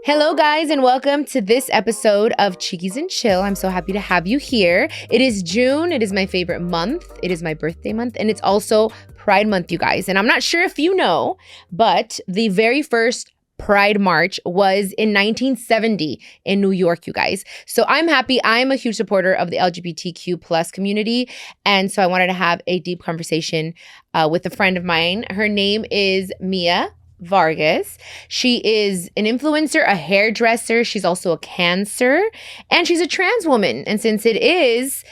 Hello, guys, and welcome to this episode of Chiquis and Chill. I'm so happy to have you here. It is June. It is my favorite month. It is my birthday month, and it's also Pride Month, you guys. And I'm not sure if you know, but the very first Pride March was in 1970 in New York, you guys. So I'm happy. I'm a huge supporter of the LGBTQ plus community. And so I wanted to have a deep conversation with a friend of mine. Her name is Mia Vargas. She is an influencer, a hairdresser. She's also a Cancer, and she's a trans woman. And since it is,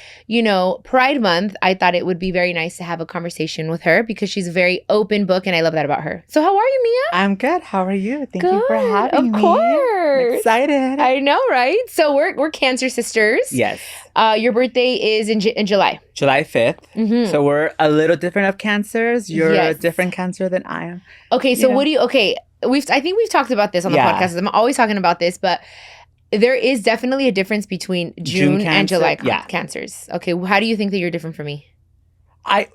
Pride Month, I thought it would be very nice to have a conversation with her because she's a very open book, and I love that about her. So how are you, Mia? I'm good. How are you? Thank you for having me. Of course. I'm excited. I know, right? So we're Cancer sisters. Yes. Your birthday is in July. July 5th. Mm-hmm. So we're a little different of Cancers. You're Yes. a different Cancer than I am. Okay, so I think we've talked about this on the podcast. I'm always talking about this, but there is definitely a difference between June and July Cancers. Okay, how do you think that you're different from me?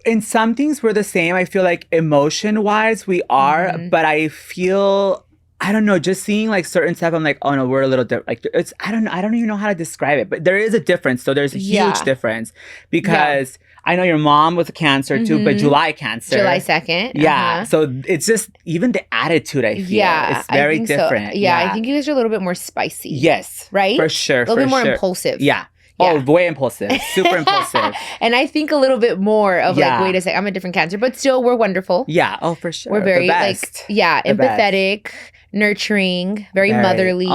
In some things we're the same. I feel like emotion-wise we are, but I feel, I don't know, just seeing like certain stuff, I'm like, oh no, we're a little different. Like I don't even know how to describe it, but there is a difference. So there's a huge difference because I know your mom was a Cancer too, but July Cancer. July 2nd. Yeah. So it's just even the attitude, I feel. It's very different. So. Yeah, I think you guys are a little bit more spicy. Yes. Right? For sure. A little bit more impulsive. Yeah. Oh, way impulsive. Super impulsive. And I think a little bit more of like, wait a sec, I'm a different Cancer, but still we're wonderful. Yeah. Oh, for sure. We're very empathetic, nurturing, very motherly.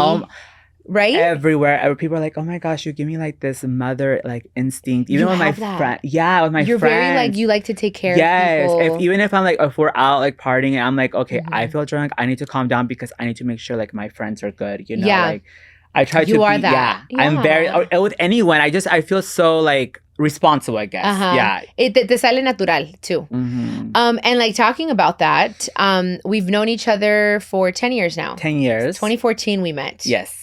Right? Everywhere. People are like, oh my gosh, you give me like this mother like instinct. Even with my friend. Yeah, with my friends. You're very like, you like to take care of people. Even if I'm like, if we're out like partying and I'm like, okay, I feel drunk. I need to calm down because I need to make sure like my friends are good. Like I try to be. You are that. Yeah. I'm very, with anyone, I feel so like responsible, I guess. Yeah. Te sale natural too. And like talking about that, we've known each other for 10 years now. 10 years. 2014 we met. Yes.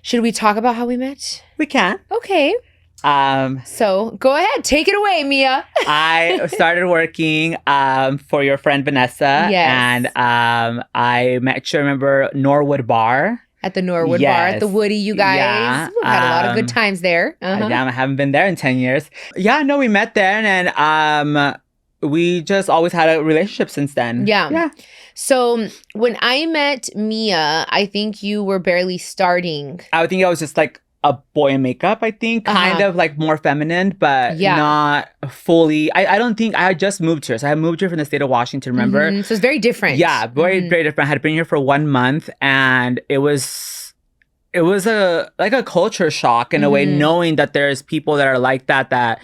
Should we talk about how we met? We can. Okay. So go ahead. Take it away, Mia. I started working for your friend Vanessa. Yes. And I met you, remember, Norwood Bar. At the Norwood Bar, at the Woody, you guys. Yeah. We've had a lot of good times there. I haven't been there in 10 years. Yeah, no, we met there and we just always had a relationship since then. Yeah. So when I met Mia, I think you were barely starting. I think I was just like a boy in makeup, I think. Kind of like more feminine, but not fully. I don't think, I had just moved here. So I had moved here from the state of Washington, remember? So it's very different. Yeah, very, very different. I had been here for 1 month and it was a culture shock in a way, knowing that there's people that are like that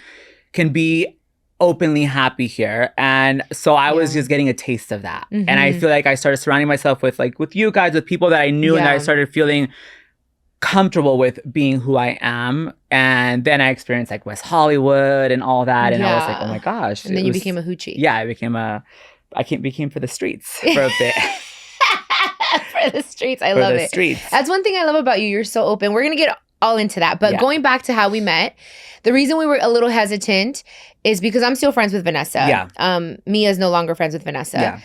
can be openly happy here. And so I was just getting a taste of that. And I feel like I started surrounding myself with you guys, with people that I knew and that I started feeling comfortable with being who I am. And then I experienced like West Hollywood and all that. And I was like, oh my gosh. And then you became a hoochie. Yeah, I became for the streets for a bit. For the streets. I love it. Streets. That's one thing I love about you. You're so open. We're going to get all into that. But going back to how we met, the reason we were a little hesitant is because I'm still friends with Vanessa. Yeah. Mia's no longer friends with Vanessa. Yeah.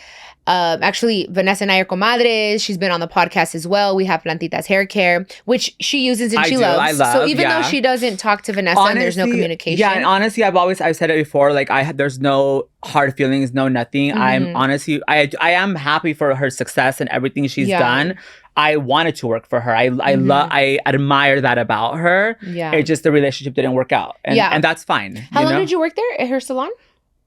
Actually, Vanessa and I are comadres. She's been on the podcast as well. We have Plantitas hair care, which she uses and she loves. I love. So even though she doesn't talk to Vanessa, honestly, and there's no communication. Yeah, and honestly, I've said it before. Like there's no hard feelings, no nothing. I'm honestly, I am happy for her success and everything she's done. I wanted to work for her. I admire that about her. Yeah. It's just the relationship didn't work out. And that's fine. How long did you work there at her salon?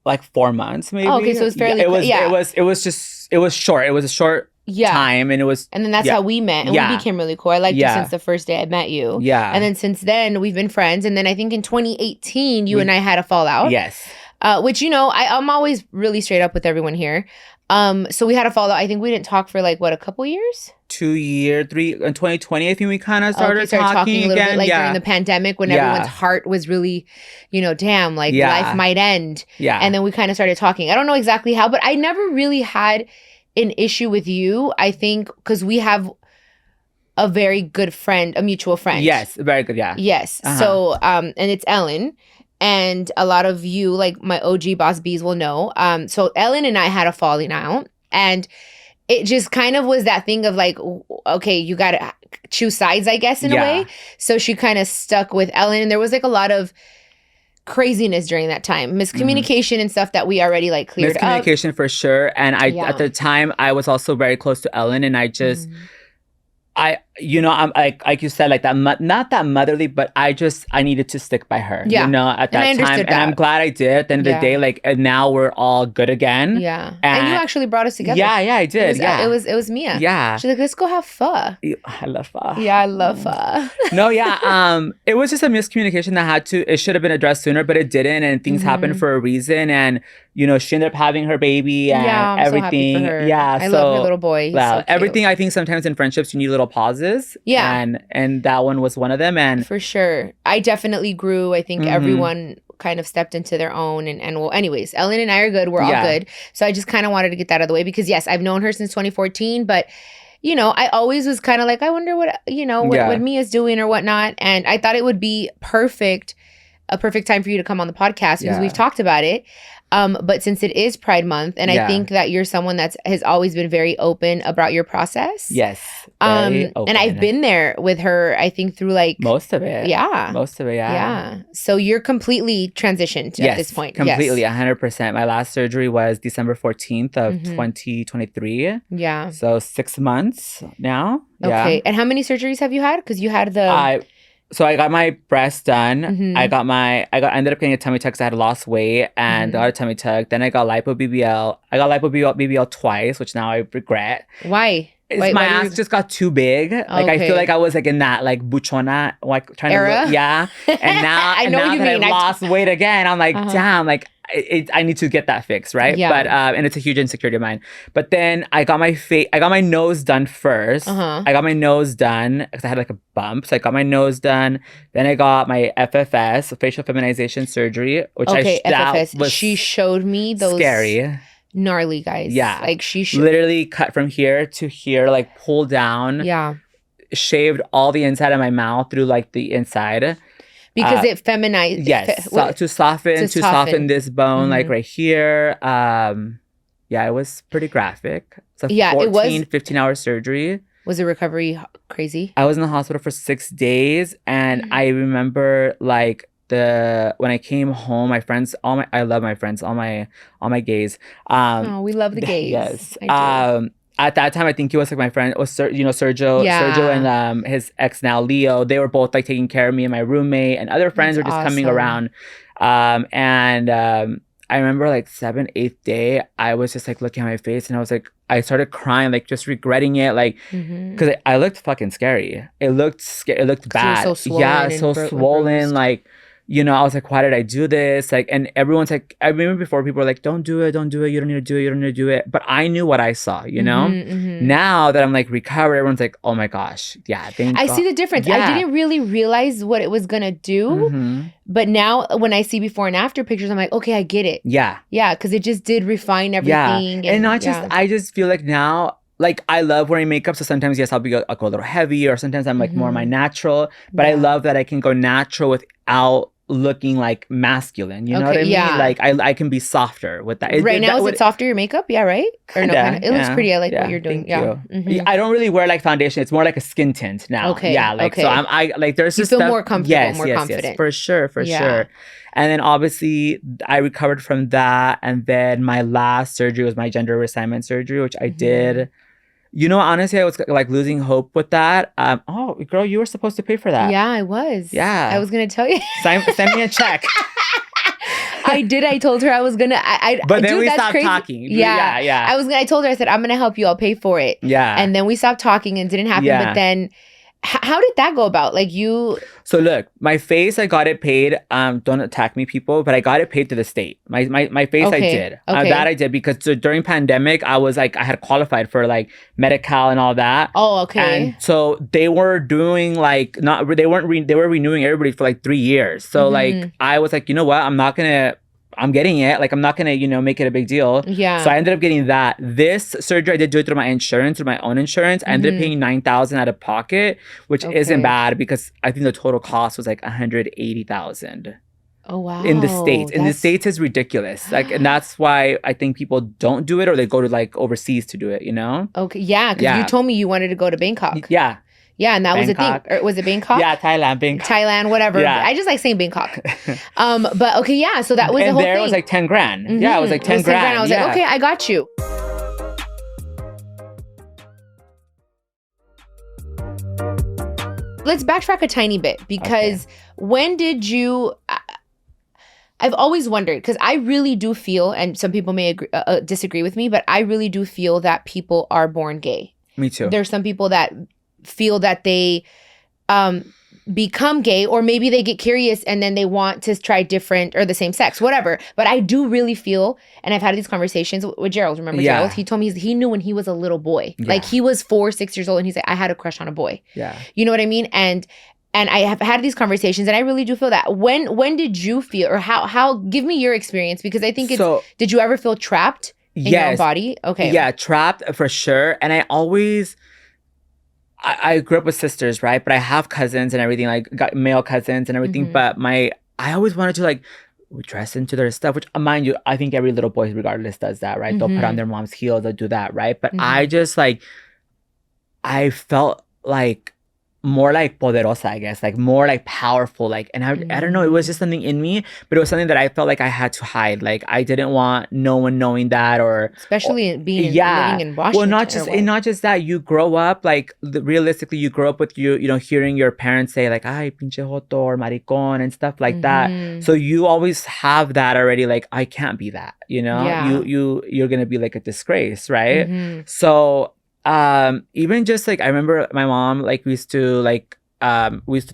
Like 4 months, maybe. Oh, okay, so it was fairly. It was short. It was a short time, and it was. And then that's how we met, and we became really cool. I liked you since the first day I met you. Yeah. And then since then we've been friends, and then I think in 2018 you and I had a fallout. Yes. Which I'm always really straight up with everyone here. So we had a fallout. I think we didn't talk for like a couple years? 2 years, 3 in 2020. I think we kind of started talking a little again. bit during the pandemic when everyone's heart was really, damn, life might end. Yeah. And then we kind of started talking. I don't know exactly how, but I never really had an issue with you. I think because we have a very good friend, a mutual friend. Yes, very good. Yeah. Yes. So, and it's Ellen. And a lot of you, like my OG Boss Bees, will know. So Ellen and I had a falling out, and it just kind of was that thing of like, okay, you got to choose sides, I guess, in a way. So she kind of stuck with Ellen. And there was like a lot of craziness during that time, miscommunication and stuff that we already like cleared up. Miscommunication for sure. And at the time, I was also very close to Ellen, and I just I'm like you said, like that, not that motherly, but I needed to stick by her, at that time. And I'm glad I did. At the end of the day, like, and now we're all good again. Yeah. And you actually brought us together. Yeah, I did. It was Mia. Yeah. She's like, let's go have pho. I love pho. Yeah, I love pho. No, it was just a miscommunication that it should have been addressed sooner, but it didn't. And things happened for a reason. And, she ended up having her baby and everything. So happy for her. Yeah. I love her little boy. Well, so everything, I think sometimes in friendships, you need little pauses. Yeah. And that one was one of them. And for sure. I definitely grew. I think everyone kind of stepped into their own. And well, anyways, Ellen and I are good. We're all good. So I just kind of wanted to get that out of the way because, yes, I've known her since 2014. But, I always was kind of like, I wonder what Mia's doing or whatnot. And I thought it would be a perfect time for you to come on the podcast because we've talked about it. But since it is Pride Month, and I think that you're someone that has always been very open about your process. Yes. And I've been there with her, I think, through like most of it. Yeah. Most of it, yeah. Yeah. So you're completely transitioned at this point. Completely, 100%. My last surgery was December 14th of 2023. Yeah. So 6 months now. Okay. Yeah. And how many surgeries have you had? Because you had the... So I got my breast done. I ended up getting a tummy tuck because I had lost weight and got a tummy tuck. Then I got lipo BBL. I got lipo BBL twice, which now I regret. Why? My ass just got too big. Like I feel like I was like in that like buchona like trying era? to look, and now I know and now what you that mean. I've lost weight again, I'm like damn, like I need to get that fixed, right? Yeah. But and it's a huge insecurity of mine. But then I got my nose done first. I got my nose done because I had like a bump. So I got my nose done. Then I got my FFS, facial feminization surgery, which FFS. She showed me those scary. Gnarly, guys. Yeah. Like she literally cut from here to here, like pulled down. Yeah. Shaved all the inside of my mouth through like the inside. Because it feminized. Yes. To soften this bone, like right here. It was pretty graphic. It's a 15-hour surgery. Was the recovery crazy? I was in the hospital for 6 days. And I remember like when I came home, my friends, I love my friends, all my gays. We love the gays. Yes. At that time, I think he was like my friend, was Sergio and his ex now Leo. They were both like taking care of me and my roommate, and other friends were just coming around. I remember like 7th, 8th day, I was just like looking at my face, and I was like, I started crying, like just regretting it, like because I looked fucking scary. It looked scary. It looked bad. So swollen so swollen, like. I was like, why did I do this? Like, and everyone's like, I remember before people were like, don't do it. You don't need to do it. You don't need to do it. But I knew what I saw, Now that I'm like recovered, everyone's like, oh my gosh. Yeah. I see the difference. Yeah. I didn't really realize what it was going to do. But now when I see before and after pictures, I'm like, okay, I get it. Yeah. Yeah. Because it just did refine everything. And not just, I just feel like now, like, I love wearing makeup, so sometimes, yes, I'll go a little heavy, or sometimes I'm like more my natural. But I love that I can go natural without looking like masculine. You know what I mean? Like, I can be softer with that. Right now, is it softer, your makeup? Yeah, right? Or no? It looks pretty. I like what you're doing. Thank you. I don't really wear like foundation. It's more like a skin tint now. Okay. Yeah, like, so I like, there's you just feel stuff, more comfortable, more confident. Yes, for sure. And then obviously I recovered from that. And then my last surgery was my gender reassignment surgery, which I did. Honestly, I was like losing hope with that. Oh, girl, you were supposed to pay for that. Yeah, I was. Yeah. I was going to tell you. Send me a check. I did. I told her I was going to. But then we stopped talking. Yeah. I told her, I said, I'm going to help you. I'll pay for it. Yeah. And then we stopped talking and it didn't happen. Yeah. But then how did that go about? Like you... So look, my face, I got it paid. Don't attack me, people, but I got it paid to the state. My face, I did. That I did because during pandemic, I was like, I had qualified for like Medi-Cal and all that. Oh, okay. And so they were doing like, they were renewing everybody for like 3 years. So like, I was like, you know what? I'm getting it. Like, I'm not going to, make it a big deal. Yeah. So I ended up getting that. This surgery, I did do it through my insurance, through my own insurance. I ended up paying $9,000 out of pocket, which isn't bad because I think the total cost was like $180,000. Oh, wow. In the States. In the States, it's ridiculous. Like, and that's why I think people don't do it, or they go to like overseas to do it, you know? Okay. Yeah. Because you told me you wanted to go to Bangkok. Yeah. Yeah. And that Bangkok. was a thing. Or was it Bangkok? Yeah, Bangkok. Thailand, whatever. Yeah. I just like saying Bangkok. But okay. Yeah. So that was the whole thing. And there it was like 10 grand. Mm-hmm. Yeah, it was like 10 grand. I was like, okay, I got you. Let's backtrack a tiny bit, because when did you... I've always wondered, because I really do feel, and some people may disagree with me, but I really do feel that people are born gay. Me too. There's some people that feel that they become gay, or maybe they get curious and then they want to try different or the same sex, whatever. But I do really feel, and I've had these conversations with Gerald. Remember Gerald? He told me he knew when he was a little boy. Yeah. Like he was 4-6 years old, and he's like, I had a crush on a boy. Yeah. You know what I mean? And I have had these conversations, and I really do feel that. When did you feel, or how give me your experience, because I think it's, did you ever feel trapped in your own body? Okay. Yeah, trapped for sure. And I always, I grew up with sisters, right? But I have cousins and everything, like got male cousins and everything. Mm-hmm. But I always wanted to like dress into their stuff, which mind you, I think every little boy regardless does that, right? Mm-hmm. They'll put on their mom's heels, they'll do that, right? But I just like, I felt like more like poderosa, I guess, like more like powerful, like, and I don't know, it was just something in me, but it was something that I felt like I had to hide. Like I didn't want no one knowing that, or especially living in Washington. Well, not just that. You grow up like realistically, you grow up with you know, hearing your parents say like, "Ay, pinche joto," or "maricón" and stuff like that. So you always have that already. Like I can't be that, you know. Yeah. You're gonna be like a disgrace, right? So. Even just like I remember my mom, like we used to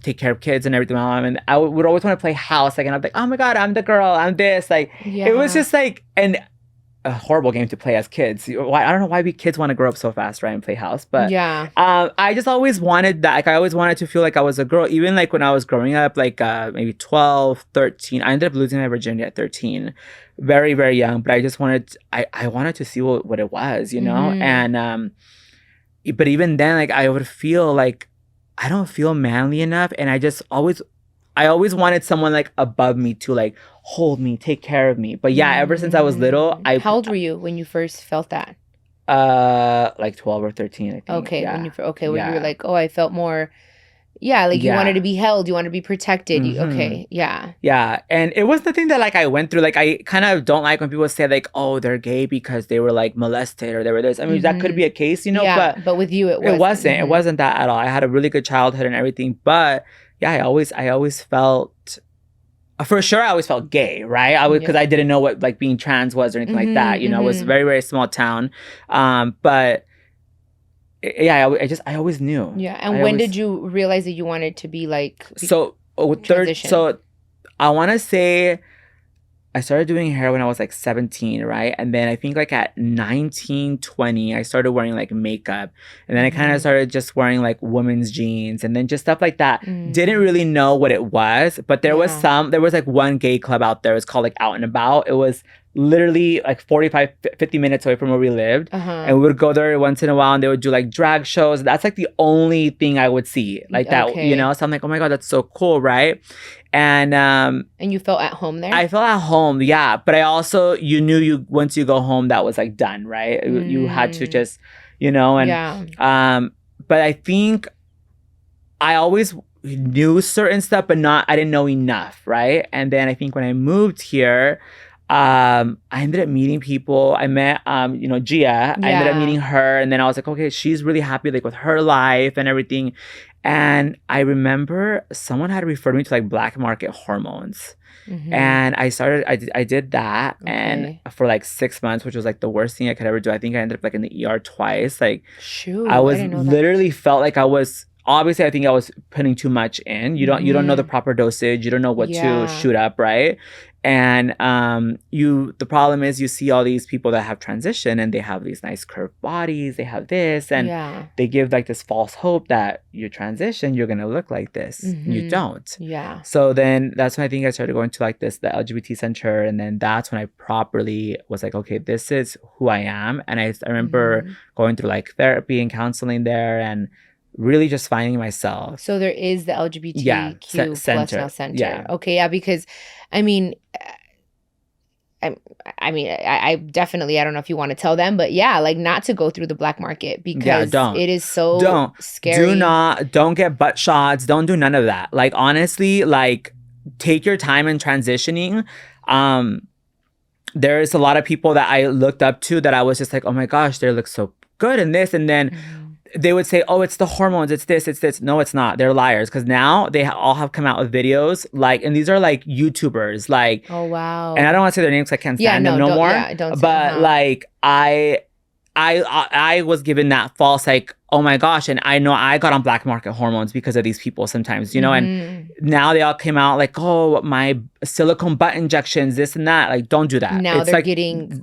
take care of kids and everything, my mom, and I would always want to play house, like, and I'm like, oh my god, I'm the girl, I'm this, like it was just like a horrible game to play as kids. I don't know why we kids want to grow up so fast, right, and play house, but I just always wanted that. Like I always wanted to feel like I was a girl, even like when I was growing up, like maybe 12, 13. I ended up losing my virginity at 13, very, very young, but I just wanted I wanted to see what it was, you know. And but even then, like I would feel like I don't feel manly enough, and I always wanted someone like above me to like hold me, take care of me. But yeah, ever since I was little, how old were you when you first felt that? Like 12 or 13, I think. Okay, when you were like, oh, I felt more. Yeah, like you wanted to be held, you wanted to be protected. Yeah. And it was the thing that like I went through. Like I kind of don't like when people say like, oh, they're gay because they were like molested or they were this. I mean, that could be a case, you know. Yeah, but with you, it wasn't. It wasn't that at all. I had a really good childhood and everything. But yeah, I always felt, for sure, I always felt gay, right? Because I didn't know what like being trans was or anything like that. You know, it was a very, very small town. But yeah, I always knew. Yeah, and when did you realize that you wanted to be like So I want to say I started doing hair when I was like 17, right? And then I think like at 19, 20, I started wearing like makeup. And then I kind of started just wearing like women's jeans and then just stuff like that. Didn't really know what it was, but there was like one gay club out there. It was called like Out and About. It was literally like 45, 50 minutes away from where we lived. And we would go there once in a while and they would do like drag shows. That's like the only thing I would see like that, you know? So I'm like, oh my God, that's so cool, right? And you felt at home there? I felt at home, yeah. But I also, you knew once you go home, that was like done, right? You had to just, you know, and but I think I always knew certain stuff, but I didn't know enough, right? And then I think when I moved here, I ended up meeting people. I met, you know, Gia. I ended up meeting her, and then I was like, okay, she's really happy, like with her life and everything. And I remember someone had referred me to like black market hormones, and I did that, and for like 6 months, which was like the worst thing I could ever do. I think I ended up like in the ER twice. Like, I was literally felt like I was. Obviously, I think I was putting too much in. You don't know the proper dosage. You don't know what to shoot up, right? And the problem is you see all these people that have transition and they have these nice curved bodies. They have this, and they give like this false hope that you transition, you're gonna look like this. You don't. Yeah. So then that's when I think I started going to like the LGBT center, and then that's when I properly was like, okay, this is who I am. And I remember going through like therapy and counseling there, and really just finding myself. So there is the LGBTQ plus center. now center. Yeah. Okay, yeah, because I mean, I definitely, I don't know if you want to tell them, but yeah, like not to go through the black market because it is so scary. Don't get butt shots. Don't do none of that. Like, honestly, like, take your time in transitioning. There's a lot of people that I looked up to that I was just like, oh my gosh, they look so good in this. And then they would say, oh, it's the hormones, it's this, it's this. No, it's not. They're liars. Because now they all have come out with videos, like, and these are like YouTubers, like, oh wow. And I don't want to say their names because I can't stand them no more. Yeah, don't. But like, I was given that false, like, oh my gosh, and I know I got on black market hormones because of these people sometimes, you know, and now they all came out like, oh, my silicone butt injections, this and that. Like, don't do that. Now it's they're like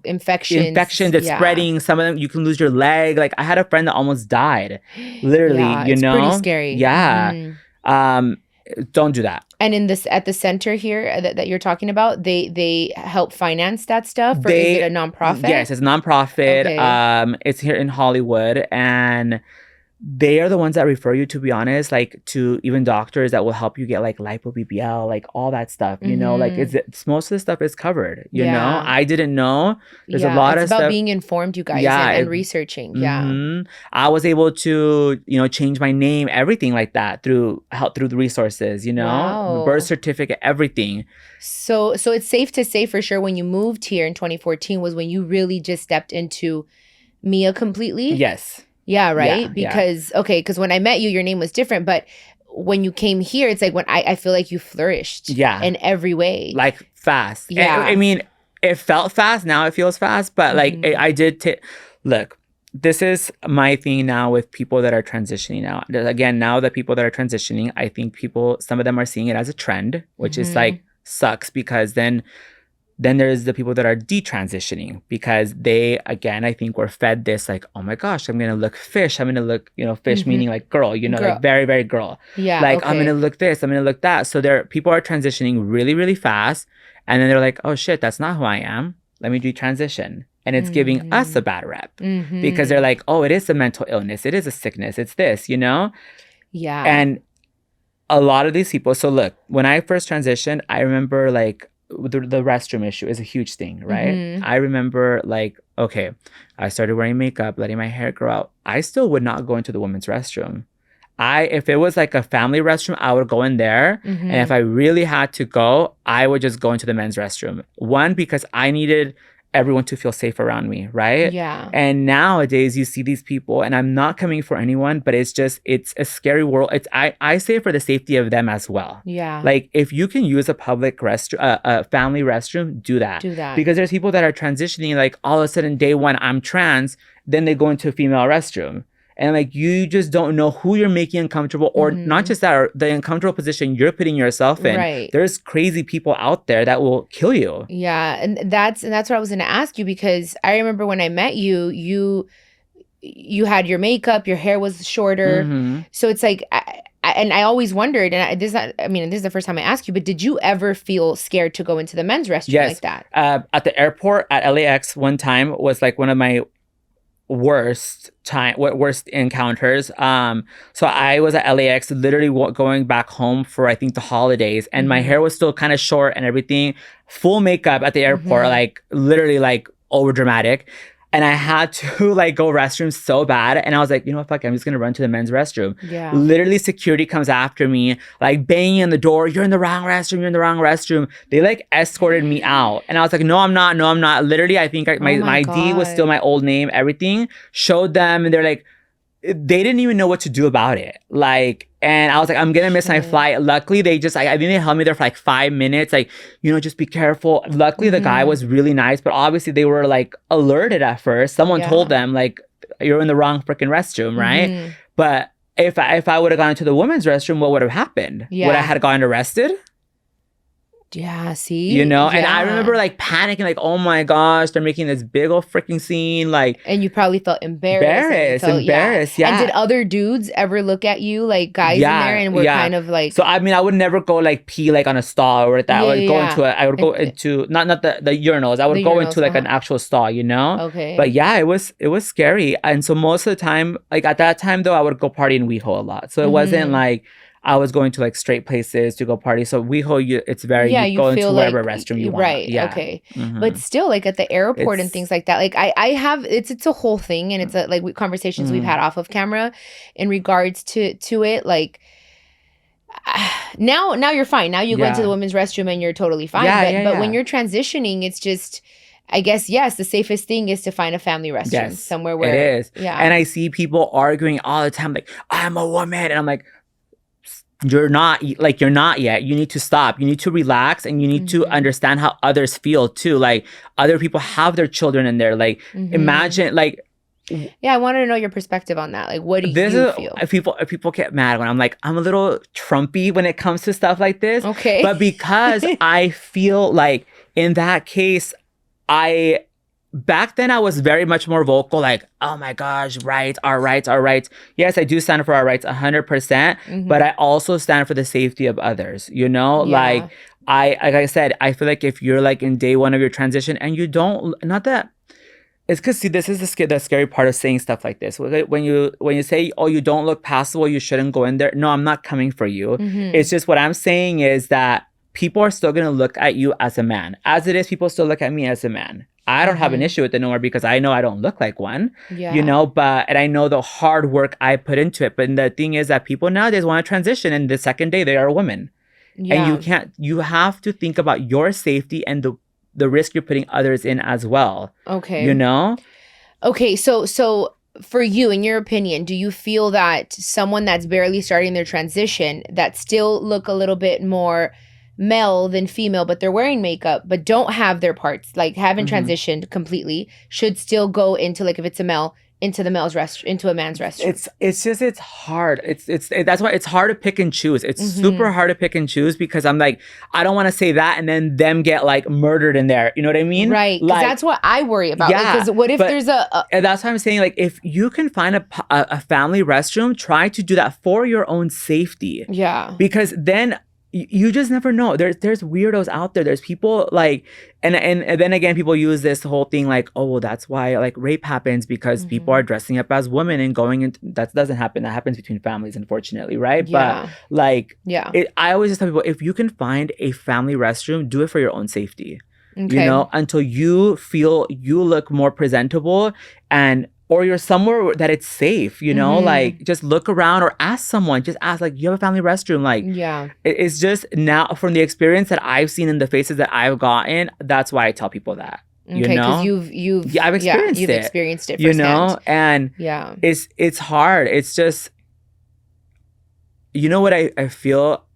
infections. It's spreading. Some of them, you can lose your leg. Like, I had a friend that almost died, literally, you know? It's pretty scary. Yeah. Don't do that. And in this, at the center here that you're talking about, they help finance that stuff, or is it a nonprofit? Yes, it's a nonprofit. Okay. It's here in Hollywood, and they are the ones that refer you, to be honest, like, to even doctors that will help you get like lipo BBL, like all that stuff, you know, like it's most of the stuff is covered, you know. I didn't know there's a lot of stuff. It's about being informed, you guys, and researching. I was able to, you know, change my name, everything like that through the resources, you know, the birth certificate, everything. So it's safe to say for sure when you moved here in 2014 was when you really just stepped into Mia completely? Yes. Yeah, right? Because when I met you, your name was different. But when you came here, it's like when I feel like you flourished in every way. Like, fast. Yeah. I mean, it felt fast. Now it feels fast. But like, I did look, this is my thing now with people that are transitioning now. Again, now the people that are transitioning, I think some of them are seeing it as a trend, which is like, sucks, because then there's the people that are detransitioning because they, again, I think were fed this like, oh my gosh, I'm going to look fish. I'm going to look, you know, fish meaning like girl, you know, like very, very girl. Yeah. Like, I'm going to look this, I'm going to look that. So people are transitioning really, really fast. And then they're like, oh shit, that's not who I am. Let me detransition. And it's giving us a bad rep because they're like, oh, it is a mental illness. It is a sickness. It's this, you know? Yeah. And a lot of these people, so look, when I first transitioned, I remember like, the restroom issue is a huge thing, right? I remember like, okay, I started wearing makeup, letting my hair grow out. I still would not go into the women's restroom. If it was like a family restroom, I would go in there. And if I really had to go, I would just go into the men's restroom. One, because I needed everyone to feel safe around me, right? Yeah. And nowadays you see these people, and I'm not coming for anyone, but it's a scary world. I say it for the safety of them as well. Yeah. Like, if you can use a public restroom, a family restroom, do that. Because there's people that are transitioning, like all of a sudden day one, I'm trans, then they go into a female restroom. And like, you just don't know who you're making uncomfortable, or not just that, or the uncomfortable position you're putting yourself in. Right. There's crazy people out there that will kill you. Yeah. And that's what I was going to ask you, because I remember when I met you, you had your makeup, your hair was shorter. So it's like, I always wondered, and this is the first time I asked you, but did you ever feel scared to go into the men's restroom like that? At the airport at LAX one time was like one of my worst encounters. So I was at LAX, literally going back home for, I think, the holidays, and my hair was still kind of short and everything, full makeup at the airport, like literally like over dramatic. And I had to like go restroom so bad. And I was like, you know what, fuck, I'm just going to run to the men's restroom. Yeah. Literally security comes after me, like banging on the door. You're in the wrong restroom. You're in the wrong restroom. They like escorted me out. And I was like, no, I'm not. No, I'm not. Literally, I think my ID was still my old name, everything. Showed them, and they're like, they didn't even know what to do about it. Like, and I was like, I'm gonna miss my flight. Luckily, I think they held me there for like 5 minutes. Like, you know, just be careful. Luckily, the guy was really nice, but obviously they were like alerted at first. Someone told them like, you're in the wrong freaking restroom, right? But if I would have gone into the women's restroom, what would have happened? Yeah. Would I have gotten arrested? Yeah, see? You know? Yeah. And I remember like panicking, like, oh my gosh, they're making this big old freaking scene. Like, and you probably felt embarrassed. Embarrassed, yeah. And did other dudes ever look at you, like guys in there, and were kind of like... So, I mean, I would never go like pee like on a stall or that. I would go into, not the urinals. I would go into like an actual stall, you know? Okay. But yeah, it was scary. And so most of the time, like at that time though, I would go party in WeHo a lot. So it wasn't like I was going to like straight places to go party. So WeHo, it's very, you go into whatever restroom you want. Right. Yeah. Okay. But still, like at the airport and things like that, like I have, it's a whole thing, and it's like conversations we've had off of camera in regards to it. Like now you're fine. Now you go into the women's restroom and you're totally fine. But when you're transitioning, it's just, I guess, yes, the safest thing is to find a family restroom somewhere where it is. Yeah. And I see people arguing all the time, like, I'm a woman. And I'm like, you're not yet. You need to stop. You need to relax, and you need to understand how others feel too. Like other people have their children in there. Like imagine, like, yeah, I wanted to know your perspective on that. Like, what do you feel? People get mad when I'm like, I'm a little Trumpy when it comes to stuff like this. Okay. But because I feel like in that case, back then I was very much more vocal, like, oh my gosh, our rights. Yes, I do stand for our rights 100%, but I also stand for the safety of others, you know? Like I said, I feel like if you're like in day one of your transition and you don't, not that, it's because, see, this is the scary part of saying stuff like this. When you say, oh, you don't look passable, you shouldn't go in there. No, I'm not coming for you. It's just what I'm saying is that people are still going to look at you as a man. As it is, people still look at me as a man. I don't have an issue with it no more because I know I don't look like one, you know, and I know the hard work I put into it. But the thing is that people nowadays want to transition, and the second day they are a woman. Yeah. And you have to think about your safety and the risk you're putting others in as well. Okay. You know? Okay. So for you, in your opinion, do you feel that someone that's barely starting their transition that still look a little bit more male than female, but they're wearing makeup, but don't have their parts, like haven't transitioned completely, should still go into, like, if it's a male, into the male's restroom, into a man's restroom? It's hard. That's why it's hard to pick and choose. It's super hard to pick and choose because I'm like, I don't want to say that and then them get like murdered in there. You know what I mean? Right. Because that's what I worry about. Yeah. Because what if there's and that's why I'm saying, like, if you can find a family restroom, try to do that for your own safety. Yeah. Because then you just never know. There's weirdos out there. There's people like, and then again, people use this whole thing like, oh, well, that's why like rape happens because people are dressing up as women and going into, that doesn't happen. That happens between families, unfortunately, right? Yeah. But like, yeah, I always just tell people, if you can find a family restroom, do it for your own safety. Okay. You know, until you feel you look more presentable or you're somewhere that it's safe, you know, like just look around or ask someone, just ask, like, you have a family restroom? Like, yeah, it's just now from the experience that I've seen in the faces that I've gotten, that's why I tell people that, you know, because I've experienced you've it, experienced it you firsthand. know, and it's hard. It's just, you know what I feel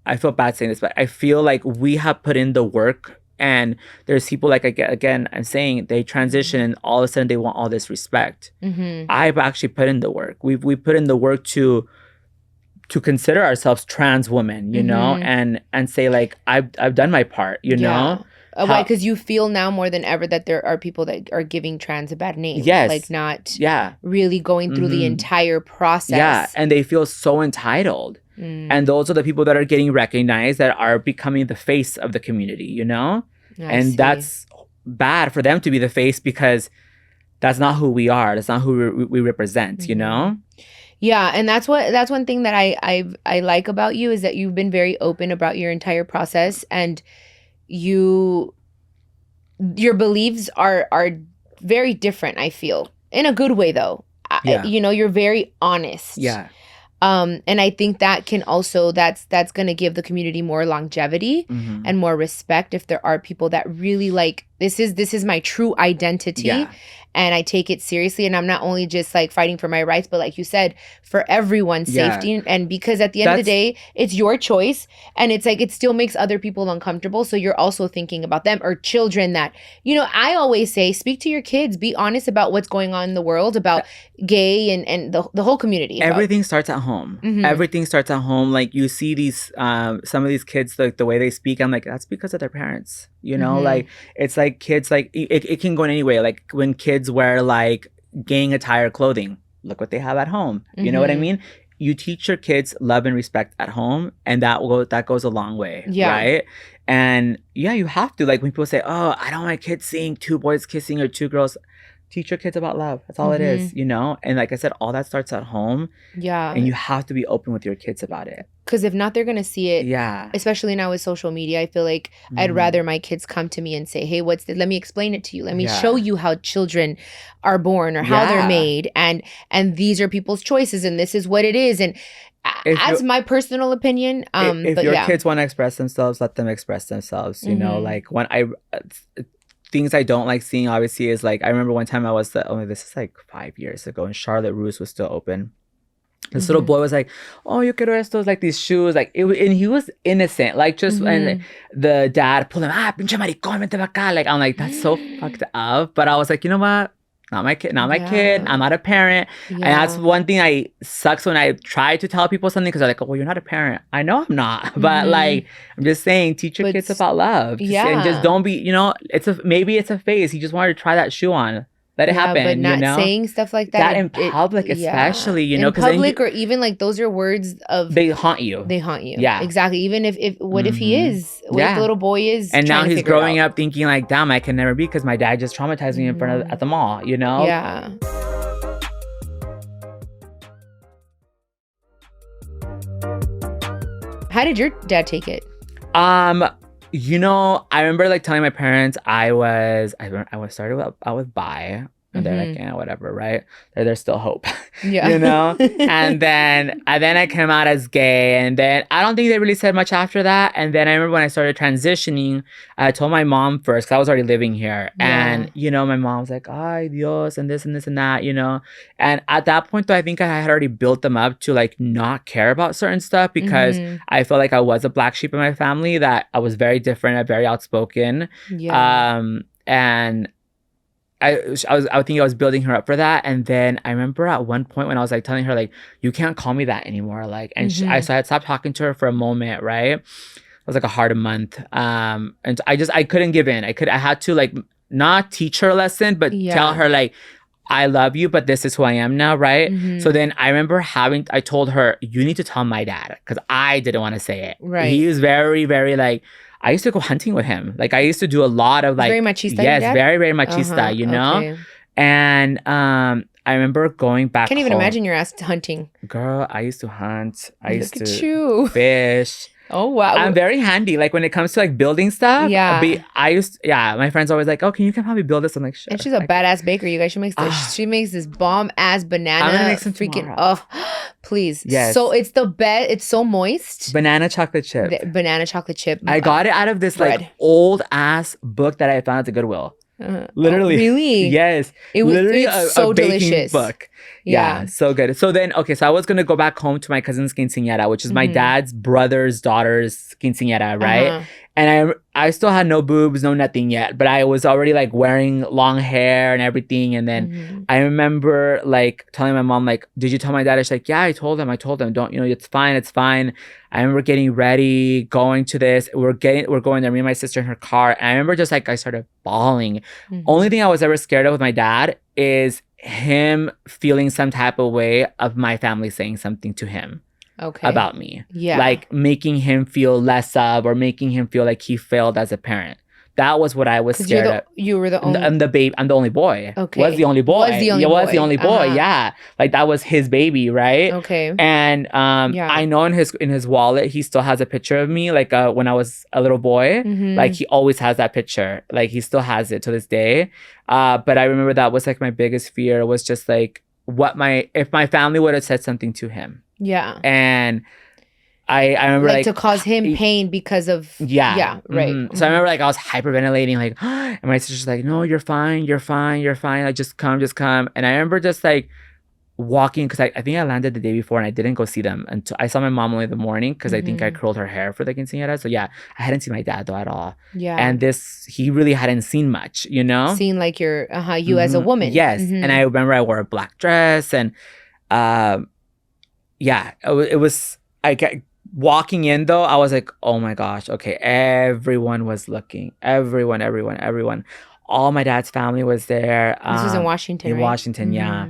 bad saying this, but I feel like we have put in the work. And there's people like, again, I'm saying they transition and all of a sudden they want all this respect. I've actually put in the work. We put in the work to consider ourselves trans women, you know, and say like, I've done my part, you know. Why? Because you feel now more than ever that there are people that are giving trans a bad name. Yes. Like not really going through the entire process. Yeah. And they feel so entitled. And those are the people that are getting recognized, that are becoming the face of the community, you know? And that's bad for them to be the face because that's not who we are. That's not who we represent, you know? Yeah, and that's one thing that I like about you is that you've been very open about your entire process, and your beliefs are very different, I feel. In a good way though. Yeah. You know, you're very honest. Yeah. And I think that can also, that's going to give the community more longevity and more respect if there are people that really like, this is my true identity. Yeah. And I take it seriously. And I'm not only just like fighting for my rights, but like you said, for everyone's safety. And because at the end of the day, it's your choice. And it's like, it still makes other people uncomfortable. So you're also thinking about them, or children that, you know, I always say, speak to your kids, be honest about what's going on in the world, about gay and the whole community. Everything starts at home. home. Everything starts at home. Like you see these, some of these kids, like the way they speak, I'm like, that's because of their parents. You know, like it's like kids, like it can go in any way. Like when kids wear like gang attire clothing, look what they have at home. You know what I mean? You teach your kids love and respect at home, and that goes a long way, right? And yeah, you have to. Like when people say, "Oh, I don't want my kids seeing two boys kissing or two girls," teach your kids about love. That's all it is, you know? And like I said, all that starts at home. Yeah. And you have to be open with your kids about it. Because if not, they're going to see it. Yeah. Especially now with social media. I feel like I'd rather my kids come to me and say, hey, what's this? Let me explain it to you. Let me show you how children are born or how they're made. And these are people's choices and this is what it is. And as my personal opinion. If your kids want to express themselves, let them express themselves. You know, like when things I don't like seeing, obviously, is like, I remember one time this is like 5 years ago, and Charlotte Russe was still open. This little boy was like, oh, yo quiero estos, like these shoes. Like, and he was innocent. Like, just, and the dad pulled him, pinche maricón, vente pa' acá. Like, I'm like, that's so fucked up. But I was like, you know what? Not my kid. I'm not a parent. And that's one thing sucks when I try to tell people something because they're like, oh, well, you're not a parent. I know I'm not. But like, I'm just saying, teach your kids about love. And just don't be, you know, maybe it's a phase. He just wanted to try that shoe on. Let it happen, but not you know? saying stuff like that. That in public, especially, you know? In public, or even like those are words of... They haunt you. Yeah. Exactly. Even if what if he is? What if the little boy is? And now he's growing up thinking like, damn, I can never be because my dad just traumatized me in front of at the mall, you know? Yeah. How did your dad take it? You know, I remember like telling my parents I was started out with bi, and they're like, yeah, whatever, right? There's still hope, you know. and then I came out as gay, and then I don't think they really said much after that. And then I remember when I started transitioning, I told my mom first because I was already living here, and you know, my mom was like, "Ay Dios," and this and this and that, you know. And at that point, though, I think I had already built them up to like not care about certain stuff because I felt like I was a black sheep in my family, that I was very different, very outspoken, and I think I was building her up for that. And then I remember at one point when I was like telling her like, you can't call me that anymore. Like, and so I had stopped talking to her for a moment, right? It was like a hard month. And I couldn't give in. I had to like not teach her a lesson, but tell her like, I love you, but this is who I am now, right? So then I remember I told her, you need to tell my dad, because I didn't want to say it. Right. He was very, very like, I used to go hunting with him. Like, I used to do a lot of like... Very machista, yes, very, very machista, you know? Okay. And I remember going back Can't even imagine your ass hunting. Girl, I used to hunt. I used to fish. Oh, wow. I'm very handy. Like, when it comes to, like, building stuff. Yeah. My friends always like, oh, can you help me build this? I'm like, sure. And she's a badass baker, you guys. She makes this bomb-ass banana. I'm going to make some freaking... Oh, please. Yes. So, it's the best. It's so moist. Banana chocolate chip. Banana chocolate chip. I got it out of this, bread. Like, old-ass book that I found at the Goodwill. Literally. Oh, really? Yes. It was literally so delicious. Book. Yeah, so good. So then, okay, so I was gonna go back home to my cousin's quinceañera, which is my dad's brother's daughter's quinceañera, right? And I still had no boobs, no nothing yet, but I was already like wearing long hair and everything. And then I remember like telling my mom, like, did you tell my dad? She's like, yeah, I told him, don't, you know, it's fine. I remember getting ready, going to this. We're going there, me and my sister in her car. And I remember just like, I started bawling. Only thing I was ever scared of with my dad is him feeling some type of way of my family saying something to him about me. Yeah. Like making him feel less of, or making him feel like he failed as a parent. That was what I was scared of. You were the only... I'm the babe. I'm the only boy. Okay. Was the only boy. Was the only boy. Yeah. Like that was his baby, right? Okay. And I know in his wallet, he still has a picture of me, like when I was a little boy. Like he always has that picture. Like he still has it to this day. But I remember that was like my biggest fear, was just like if my family would have said something to him. Yeah. And I remember like to cause him pain because of right. So I remember like I was hyperventilating, like, and my sister's like, no, you're fine, like just come. And I remember just like walking, because I think I landed the day before and I didn't go see them until I saw my mom only in the morning, because I think I curled her hair for the quinceañera. So yeah, I hadn't seen my dad though at all. Yeah. And he really hadn't seen much, you know? Seen like you as a woman. Yes. And I remember I wore a black dress, and it was, I get walking in though, I was like, oh my gosh, okay, everyone was looking. Everyone. All my dad's family was there. This was in Washington, in right? Washington, yeah.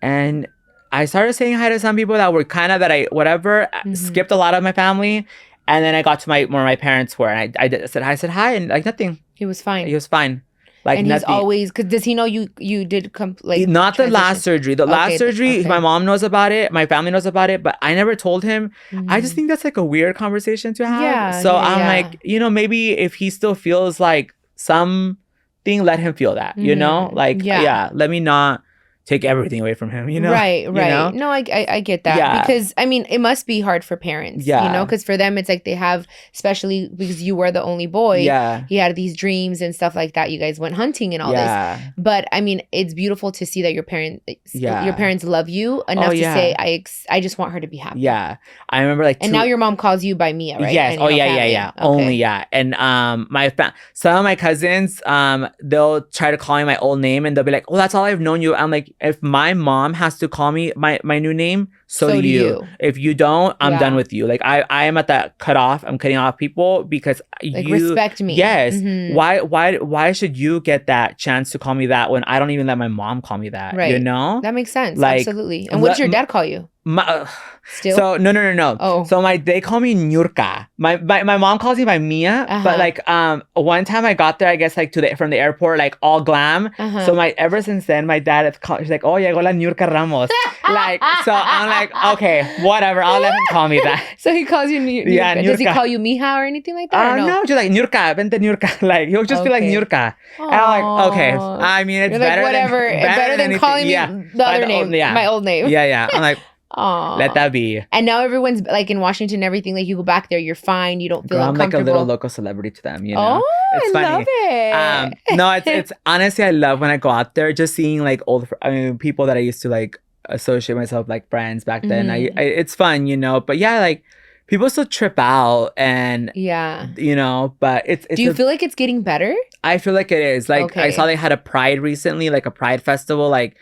And I started saying hi to some people that were kind of skipped a lot of my family. And then I got to where my parents were, and I said hi, and like nothing. He was fine. He was fine. Like, and nothing. He's always, because does he know you did like not transition? The last surgery. The last surgery, my mom knows about it, my family knows about it, but I never told him. I just think that's like a weird conversation to have. Yeah. So I'm like, maybe if he still feels like something, let him feel that. Like let me not take everything away from him, Right. You know? No, I get that. Yeah. Because, I mean, it must be hard for parents, because for them, it's like they have, especially because you were the only boy, he had these dreams and stuff like that. You guys went hunting and all this. But, I mean, it's beautiful to see that your parents love you enough to say, I just want her to be happy. Yeah. I remember like and now your mom calls you by Mia, right? Yes. Yeah. Okay. Only, yeah. And some of my cousins, they'll try to call me my old name, and they'll be like, oh, that's all I've known you. I'm like, if my mom has to call me my new name, so do you. If you don't, I'm done with you. Like I am at that cutoff. I'm cutting off people because like, you respect me. Yes. Why should you get that chance to call me that when I don't even let my mom call me that? Right. That makes sense. Like, absolutely. And what does your dad call you? Still? So no. Oh. So they call me Nyurka. My mom calls me by Mia, but like one time I got there, I guess like from the airport, like all glam. So ever since then, my dad has called. He's like, oh, llegó la Nyurka Ramos. Like, so I'm like, okay, whatever. I'll let him call me that. So he calls you Nyurka. Yeah, Nyurka. Does he call you Mija or anything like that? No, just like Nyurka, vente Nyurka. Like he'll just be like Nyurka. And I'm like, okay. I mean, it's better than calling me the other name, my old name. Yeah. I'm like. Aww. Let that be. And now everyone's like in Washington and everything, like you go back there, you're fine, you don't feel uncomfortable. I'm like a little local celebrity to them, Oh, it's I funny. Love it. No, it's honestly, I love when I go out there, just seeing like people that I used to like associate myself like friends back then. I it's fun, but yeah, like people still trip out and but it's do you feel like it's getting better? I feel like it is. Like I saw they had a Pride recently, like a Pride festival, like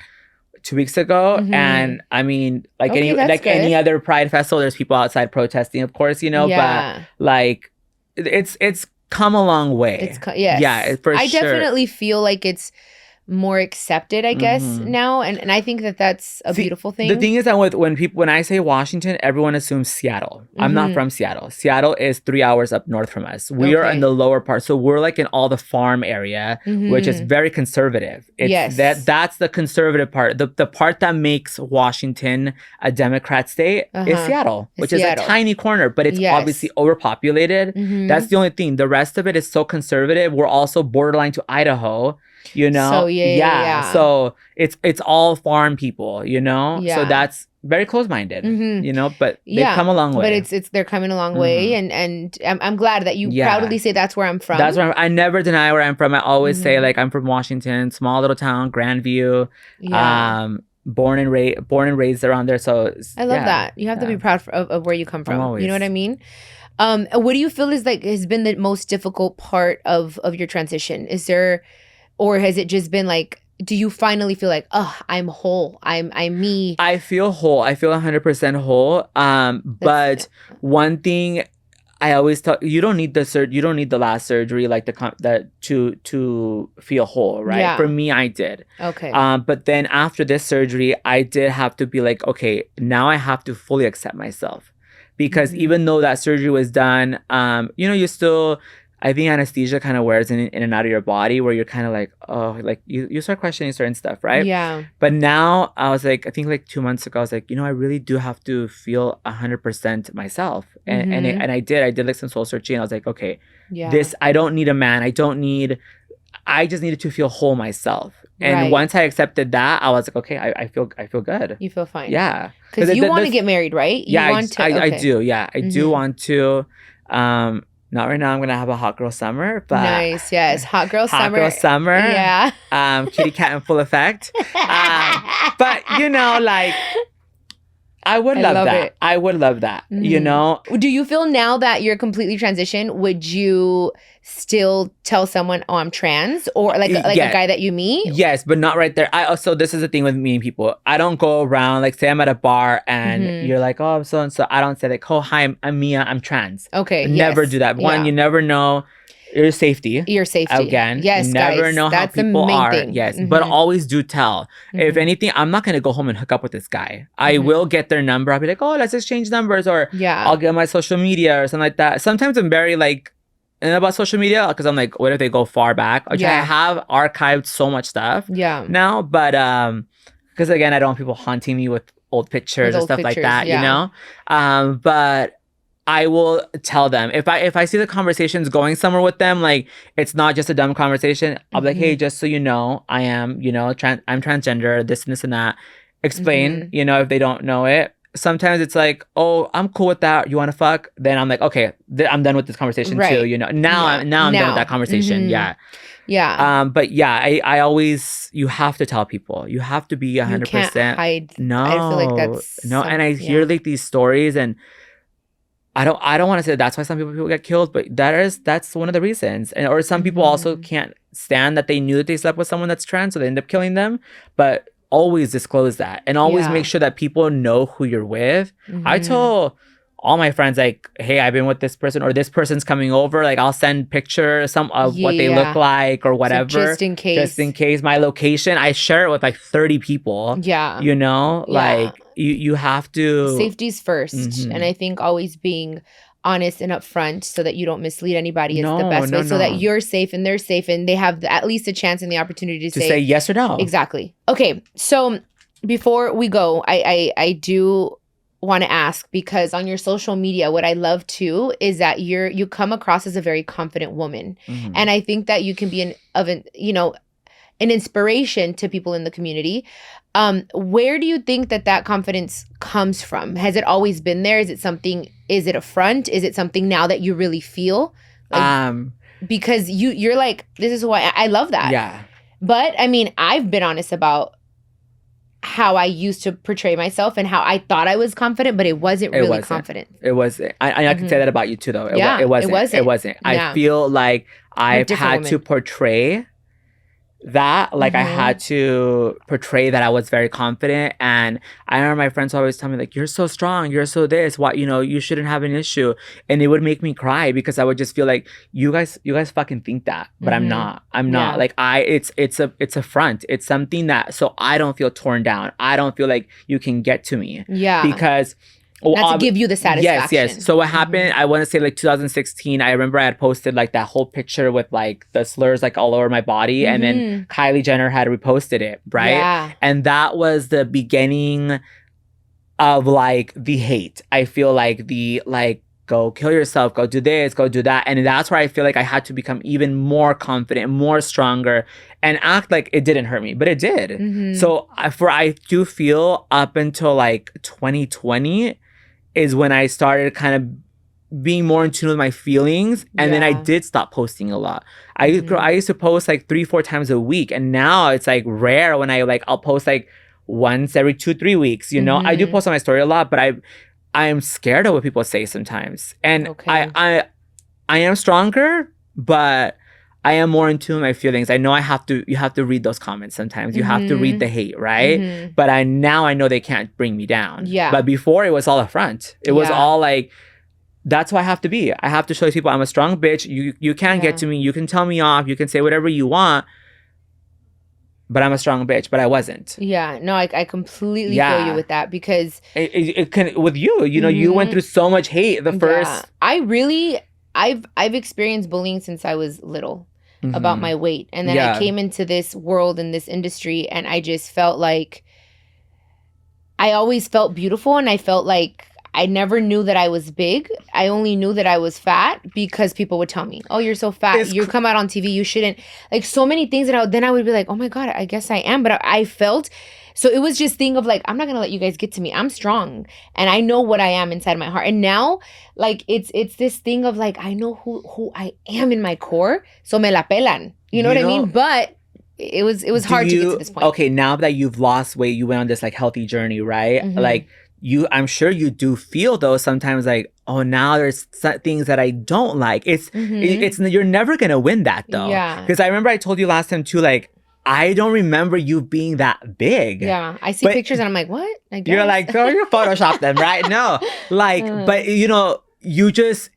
2 weeks ago, and I mean, like any other Pride festival, there's people outside protesting, of course, but like it's come a long way. Yes. For sure. I definitely feel like it's more accepted, I guess, now, and I think that's a beautiful thing. The thing is that when I say Washington, everyone assumes Seattle. I'm not from Seattle. Seattle is 3 hours up north from us. We are in the lower part, so we're like in all the farm area, which is very conservative. That's the conservative part. The part that makes Washington a Democrat state is Seattle, which is a tiny corner, but it's obviously overpopulated. That's the only thing. The rest of it is so conservative. We're also borderline to Idaho. So so it's all farm people, so that's very close-minded, but they've come a long way. But they're coming a long way, and I'm glad that you proudly say that's where I'm from. That's where I never deny where I'm from. I always say like I'm from Washington, small little town, Grandview, born and raised around there. So I love that. You have to be proud of where you come from. You know what I mean? What do you feel is like has been the most difficult part of your transition? Is there, or has it just been like, do you finally feel like, oh, I'm whole, I'm me? I feel whole. I feel 100% whole. But one thing I always tell you don't need the last surgery like to feel whole, right? Yeah. For me, I did. Okay. But then after this surgery, I did have to be like, okay, now I have to fully accept myself, because even though that surgery was done, you still. I think anesthesia kind of wears in and out of your body, where you're kind of like, oh, like you start questioning certain stuff, right? Yeah. But now I was like, I think like 2 months ago, I was like, I really do have to feel 100% myself. And I did like some soul searching. I was like, okay, I don't need a man. I just needed to feel whole myself. And once I accepted that, I was like, okay, I feel good. You feel fine. Yeah. Because you want to get married, right? I do. Yeah, I do want to. Not right now. I'm gonna have a hot girl summer, but nice, yes, hot girl summer. Hot girl summer, yeah. Kitty cat in full effect. But like, I would love that. It. I would love that. You know? Do you feel now that you're completely transitioned, would you still tell someone, oh, I'm trans? Or like a guy that you meet? Yes, but not right there. I also, this is the thing with meeting people. I don't go around, like, say I'm at a bar and you're like, oh, I'm so-and-so. I don't say like, oh, hi, I'm Mia, I'm trans. Okay, never do that. One, you never know your safety. Your safety. Again. Yes, you never guys, know how people are. Thing. Yes, but always do tell. If anything, I'm not going to go home and hook up with this guy. I will get their number. I'll be like, oh, let's exchange numbers. Or I'll get my social media or something like that. Sometimes I'm very like, about social media because I'm like, what if they go far back? Which I have archived so much stuff now. But because again, I don't want people haunting me with old pictures and stuff like that, you know? But I will tell them if I see the conversations going somewhere with them, like it's not just a dumb conversation. I'll be like, hey, just so you know, I am, you know, I'm transgender, this and this and that. Explain, you know, if they don't know it. Sometimes it's like, oh, I'm cool with that. You want to fuck? Then I'm like, okay, I'm done with this conversation too. You know, now I'm done with that conversation. Yeah. But yeah, I always, you have to tell people. You have to be 100%. You can't hide. No, I feel like that's and I hear like these stories and. I don't want to say that's why some people get killed, but that's one of the reasons. And or some people also can't stand that they knew that they slept with someone that's trans, so they end up killing them. But always disclose that and always make sure that people know who you're with. I told all my friends like, hey, I've been with this person or this person's coming over. Like I'll send pictures of what they look like or whatever. So just in case. My location, I share it with like 30 people. Yeah. You know, like you have to. Safety's first. And I think always being honest and upfront so that you don't mislead anybody is the best way. So that you're safe and they're safe and they have at least a chance and the opportunity to say yes or no. Exactly. Okay. So before we go, I do want to ask, because on your social media, what I love too is that you come across as a very confident woman. And I think that you can be an inspiration to people in the community. Where do you think that confidence comes from? Has it always been there? Is it a front? Is it something now that you really feel? Because you're like, this is why I love that. Yeah. But I mean, I've been honest about how I used to portray myself and how I thought I was confident, but it wasn't really confident. It wasn't. I can say that about you too, though. It wasn't. I feel like I've had to portray that. Like I had to portray that I was very confident. And I remember my friends always tell me like, you're so strong, you're so this, what, you know, you shouldn't have an issue. And it would make me cry because I would just feel like you guys fucking think that, but I'm not. Like it's a front. It's something that, so I don't feel torn down. I don't feel like you can get to me. Yeah. Because not to give you the satisfaction. Yes. So what happened, I want to say like 2016, I remember I had posted like that whole picture with like the slurs like all over my body. And then Kylie Jenner had reposted it, right? Yeah. And that was the beginning of like the hate. I feel like go kill yourself, go do this, go do that. And that's where I feel like I had to become even more confident, more stronger, and act like it didn't hurt me, but it did. So I do feel up until like 2020 is when I started kind of being more in tune with my feelings. And then I did stop posting a lot. I used to post like 3-4 times a week. And now it's like rare when I'll post like once every 2-3 weeks, you know? I do post on my story a lot, but I'm scared of what people say sometimes. And I am stronger, but I am more in tune with my feelings. I know you have to read those comments sometimes. You have to read the hate, right? But now I know they can't bring me down. Yeah. But before it was all a front. It was all like, that's why I have to be. I have to show these people I'm a strong bitch. You can't get to me. You can tell me off. You can say whatever you want. But I'm a strong bitch, but I wasn't. Yeah, no, I completely feel you with that because it can with you. You know, you went through so much hate the first. I've experienced bullying since I was little about my weight, and then I came into this world in this industry, and I just felt like I always felt beautiful, and I felt like I never knew that I was big. I only knew that I was fat because people would tell me, oh, you're so fat. You come out on TV. You shouldn't. Like so many things that then I would be like, oh my God, I guess I am. But I felt, so it was just thing of like, I'm not going to let you guys get to me. I'm strong. And I know what I am inside my heart. And now like, it's this thing of like, I know who I am in my core. So me la pelan. You know what I mean? But it was hard to get to this point. Okay. Now that you've lost weight, you went on this like healthy journey, right? Like, I'm sure you do feel though sometimes like, oh, now there's things that I don't like. You're never gonna win that though. Yeah. Because I remember I told you last time too, like, I don't remember you being that big. Yeah. I see pictures and I'm like, what? I guess. You're like, girl, you Photoshop them, right? No. Like, but you just,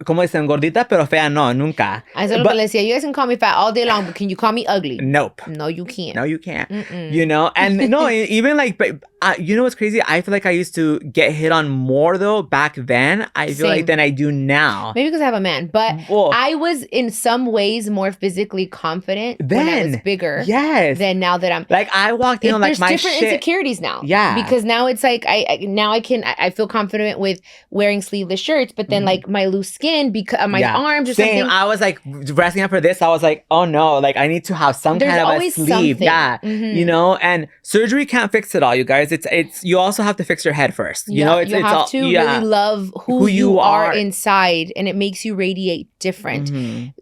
como dicen, gordita pero fea, no, nunca. I said, look, Alicia, you guys can call me fat all day long, but can you call me ugly? Nope. No, you can't. No, you can't. And no, even like, but you know what's crazy? I feel like I used to get hit on more though back then. I feel like than I do now. Maybe because I have a man, but I was in some ways more physically confident when I was bigger. Yes. Than now that I'm like I walked in on like my There's different insecurities now. Yeah. Because now it's like I feel confident with wearing sleeveless shirts, but then like my loose skin because my arms or something. I was like dressing up for this. I was like, oh no, like I need to have some kind of a sleeve. Something. Yeah. And surgery can't fix it all, you guys. It's you also have to fix your head first. You have to really love who you are inside, and it makes you radiate different.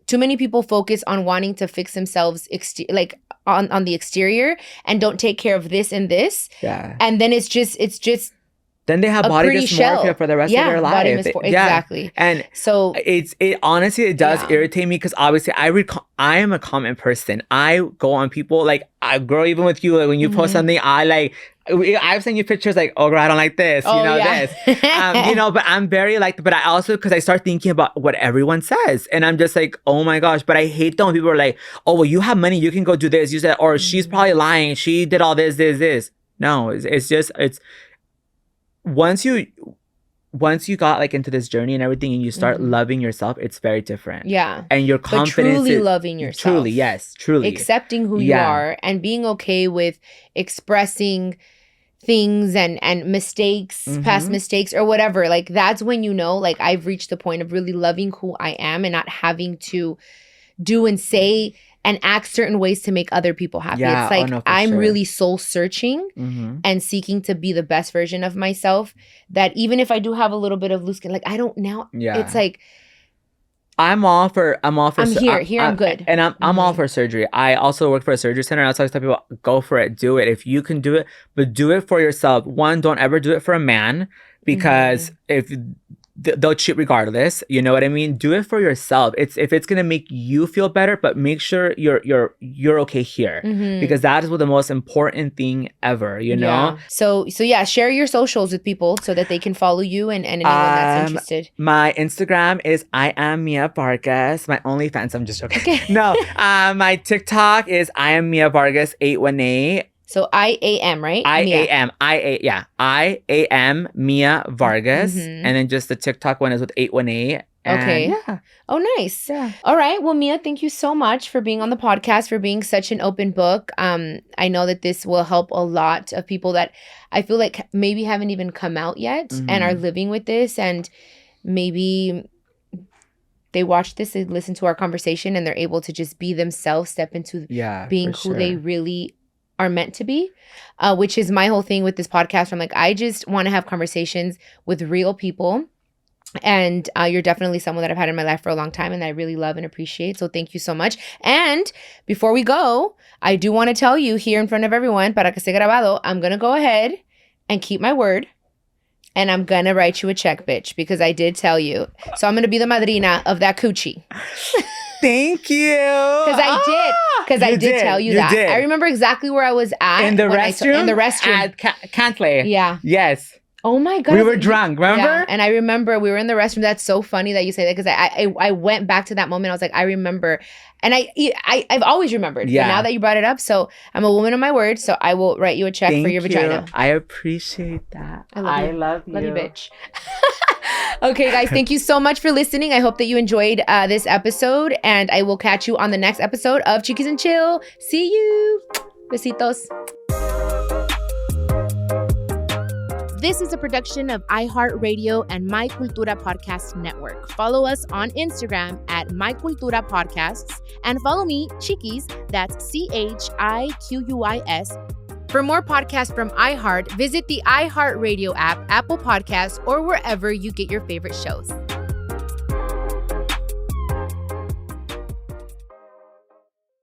Too many people focus on wanting to fix themselves like on the exterior and don't take care of this and this. Yeah. And then it's just then they have body dysmorphia for the rest of their life. Exactly. And so it honestly, it does irritate me because obviously I am a comment person. I go on people like, girl, even with you, like when you post something, I've sent you pictures like, oh girl, I don't like this, this, but I'm very like, but I also, because I start thinking about what everyone says and I'm just like, oh my gosh, but I hate them when people are like, oh, well, you have money, you can go do this, you said, or she's probably lying, she did all this. No, it's just once you got like into this journey and everything and you start loving yourself, it's very different. Yeah. And your confidence truly loving yourself. Truly, yes. Truly. Accepting who you are and being okay with expressing things and mistakes, past mistakes or whatever. Like that's when like I've reached the point of really loving who I am and not having to do and say and act certain ways to make other people happy. Yeah, it's like I'm really soul searching and seeking to be the best version of myself, that even if I do have a little bit of loose skin, like I don't now. Yeah. It's like I'm all for I'm good. And I'm all for surgery. I also work for a surgery center. And I always tell people, go for it, do it. If you can do it, but do it for yourself. One, don't ever do it for a man because if they'll cheat regardless. You know what I mean? Do it for yourself. If it's gonna make you feel better, but make sure you're okay here because that is the most important thing ever. You know. So yeah, share your socials with people so that they can follow you and anyone that's interested. My Instagram is I am Mia Vargas. My OnlyFans, I'm just joking. Okay. No, my TikTok is I am Mia Vargas 818. So I-A-M, right? I-A-M. I-A-M Mia Vargas. And then just the TikTok one is with 818. Okay. Yeah. Oh, nice. Yeah. All right. Well, Mia, thank you so much for being on the podcast, for being such an open book. I know that this will help a lot of people that I feel like maybe haven't even come out yet and are living with this. And maybe they watch this, they listen to our conversation, and they're able to just be themselves, step into being who they really are meant to be, which is my whole thing with this podcast. I'm like, I just want to have conversations with real people. And you're definitely someone that I've had in my life for a long time and that I really love and appreciate. So thank you so much. And before we go, I do want to tell you here in front of everyone, para que esté grabado, I'm going to go ahead and keep my word. And I'm going to write you a check, bitch, because I did tell you. So I'm going to be the madrina of that coochie. Thank you. Because I did tell you that. Did. I remember exactly where I was at. In the restroom? In the restroom. At Cantley. Yeah. Yes. Oh my God. We were drunk, remember? Yeah. And I remember we were in the restroom. That's so funny that you say that because I went back to that moment. I was like, I remember. And I've always remembered. Yeah. But now that you brought it up, so I'm a woman of my word. So I will write you a check for your vagina. I appreciate that. I love you. Love you, bitch. Okay, guys, thank you so much for listening. I hope that you enjoyed this episode. And I will catch you on the next episode of Chiquis and Chill. See you. Besitos. This is a production of iHeartRadio and My Cultura Podcast Network. Follow us on Instagram at My Cultura Podcasts and follow me, Chiquis, that's CHIQUIS. For more podcasts from iHeart, visit the iHeartRadio app, Apple Podcasts, or wherever you get your favorite shows.